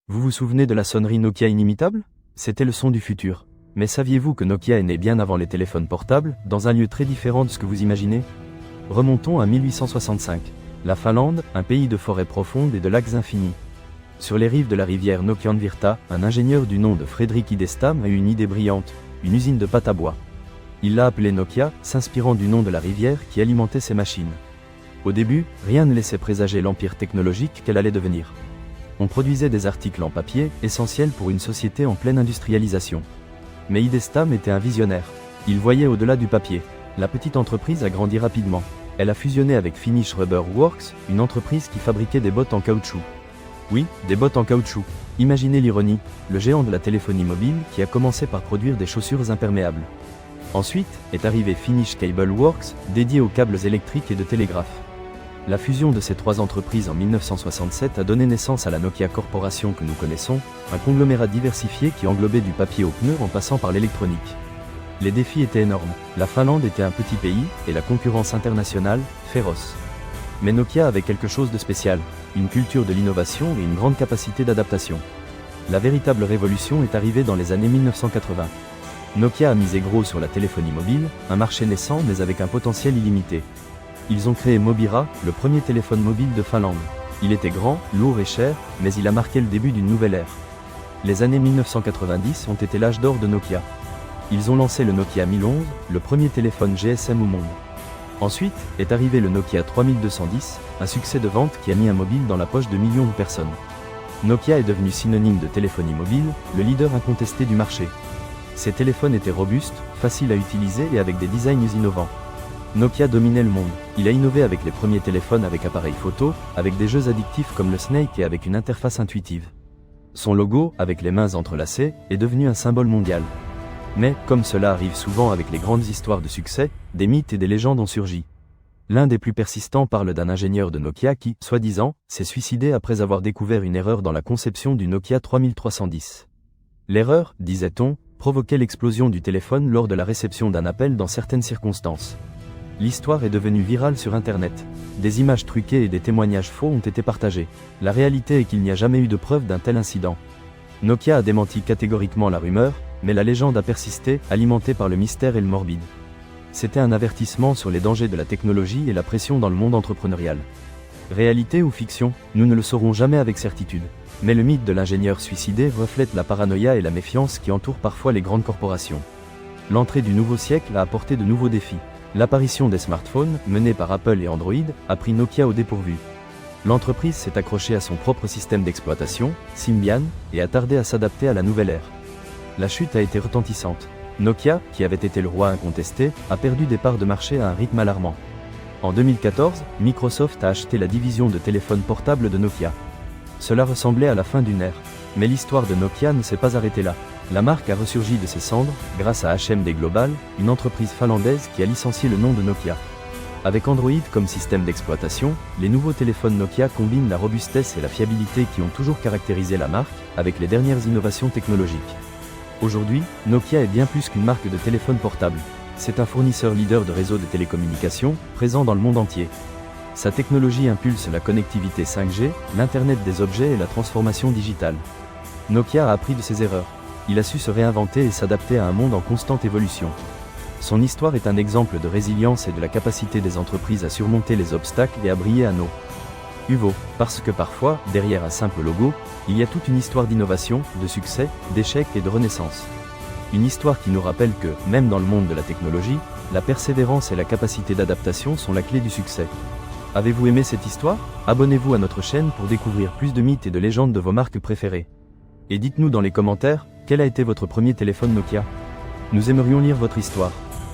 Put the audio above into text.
Vous vous souvenez de la sonnerie Nokia inimitable? C'était le son du futur. Mais saviez-vous que Nokia est né bien avant les téléphones portables, dans un lieu très différent de ce que vous imaginez? Remontons à 1865. La Finlande, un pays de forêts profondes et de lacs infinis. Sur les rives de la rivière Nokianvirta, un ingénieur du nom de Fredrik Idestam a eu une idée brillante, une usine de pâte à bois. Il l'a appelée Nokia, s'inspirant du nom de la rivière qui alimentait ses machines. Au début, rien ne laissait présager l'empire technologique qu'elle allait devenir. On produisait des articles en papier, essentiels pour une société en pleine industrialisation. Mais Idestam était un visionnaire. Il voyait au-delà du papier. La petite entreprise a grandi rapidement. Elle a fusionné avec Finnish Rubber Works, une entreprise qui fabriquait des bottes en caoutchouc. Oui, des bottes en caoutchouc. Imaginez l'ironie, le géant de la téléphonie mobile qui a commencé par produire des chaussures imperméables. Ensuite, est arrivé Finnish Cable Works, dédié aux câbles électriques et de télégraphe. La fusion de ces trois entreprises en 1967 a donné naissance à la Nokia Corporation que nous connaissons, un conglomérat diversifié qui englobait du papier aux pneus en passant par l'électronique. Les défis étaient énormes, la Finlande était un petit pays, et la concurrence internationale, féroce. Mais Nokia avait quelque chose de spécial, une culture de l'innovation et une grande capacité d'adaptation. La véritable révolution est arrivée dans les années 1980. Nokia a misé gros sur la téléphonie mobile, un marché naissant mais avec un potentiel illimité. Ils ont créé Mobira, le premier téléphone mobile de Finlande. Il était grand, lourd et cher, mais il a marqué le début d'une nouvelle ère. Les années 1990 ont été l'âge d'or de Nokia. Ils ont lancé le Nokia 1011, le premier téléphone GSM au monde. Ensuite, est arrivé le Nokia 3210, un succès de vente qui a mis un mobile dans la poche de millions de personnes. Nokia est devenu synonyme de téléphonie mobile, le leader incontesté du marché. Ces téléphones étaient robustes, faciles à utiliser et avec des designs innovants. Nokia dominait le monde. Il a innové avec les premiers téléphones avec appareil photo, avec des jeux addictifs comme le Snake et avec une interface intuitive. Son logo, avec les mains entrelacées, est devenu un symbole mondial. Mais, comme cela arrive souvent avec les grandes histoires de succès, des mythes et des légendes ont surgi. L'un des plus persistants parle d'un ingénieur de Nokia qui, soi-disant, s'est suicidé après avoir découvert une erreur dans la conception du Nokia 3310. L'erreur, disait-on, provoquait l'explosion du téléphone lors de la réception d'un appel dans certaines circonstances. L'histoire est devenue virale sur Internet. Des images truquées et des témoignages faux ont été partagés. La réalité est qu'il n'y a jamais eu de preuve d'un tel incident. Nokia a démenti catégoriquement la rumeur, mais la légende a persisté, alimentée par le mystère et le morbide. C'était un avertissement sur les dangers de la technologie et la pression dans le monde entrepreneurial. Réalité ou fiction, nous ne le saurons jamais avec certitude. Mais le mythe de l'ingénieur suicidé reflète la paranoïa et la méfiance qui entourent parfois les grandes corporations. L'entrée du nouveau siècle a apporté de nouveaux défis. L'apparition des smartphones, menée par Apple et Android, a pris Nokia au dépourvu. L'entreprise s'est accrochée à son propre système d'exploitation, Symbian, et a tardé à s'adapter à la nouvelle ère. La chute a été retentissante. Nokia, qui avait été le roi incontesté, a perdu des parts de marché à un rythme alarmant. En 2014, Microsoft a acheté la division de téléphones portables de Nokia. Cela ressemblait à la fin d'une ère. Mais l'histoire de Nokia ne s'est pas arrêtée là. La marque a ressurgi de ses cendres, grâce à HMD Global, une entreprise finlandaise qui a licencié le nom de Nokia. Avec Android comme système d'exploitation, les nouveaux téléphones Nokia combinent la robustesse et la fiabilité qui ont toujours caractérisé la marque, avec les dernières innovations technologiques. Aujourd'hui, Nokia est bien plus qu'une marque de téléphone portable. C'est un fournisseur leader de réseaux de télécommunications, présent dans le monde entier. Sa technologie impulse la connectivité 5G, l'Internet des objets et la transformation digitale. Nokia a appris de ses erreurs. Il a su se réinventer et s'adapter à un monde en constante évolution. Son histoire est un exemple de résilience et de la capacité des entreprises à surmonter les obstacles et à briller à nos UVO, parce que parfois, derrière un simple logo, il y a toute une histoire d'innovation, de succès, d'échec et de renaissance. Une histoire qui nous rappelle que, même dans le monde de la technologie, la persévérance et la capacité d'adaptation sont la clé du succès. Avez-vous aimé cette histoire? Abonnez-vous à notre chaîne pour découvrir plus de mythes et de légendes de vos marques préférées. Et dites-nous dans les commentaires, quel a été votre premier téléphone Nokia? Nous aimerions lire votre histoire.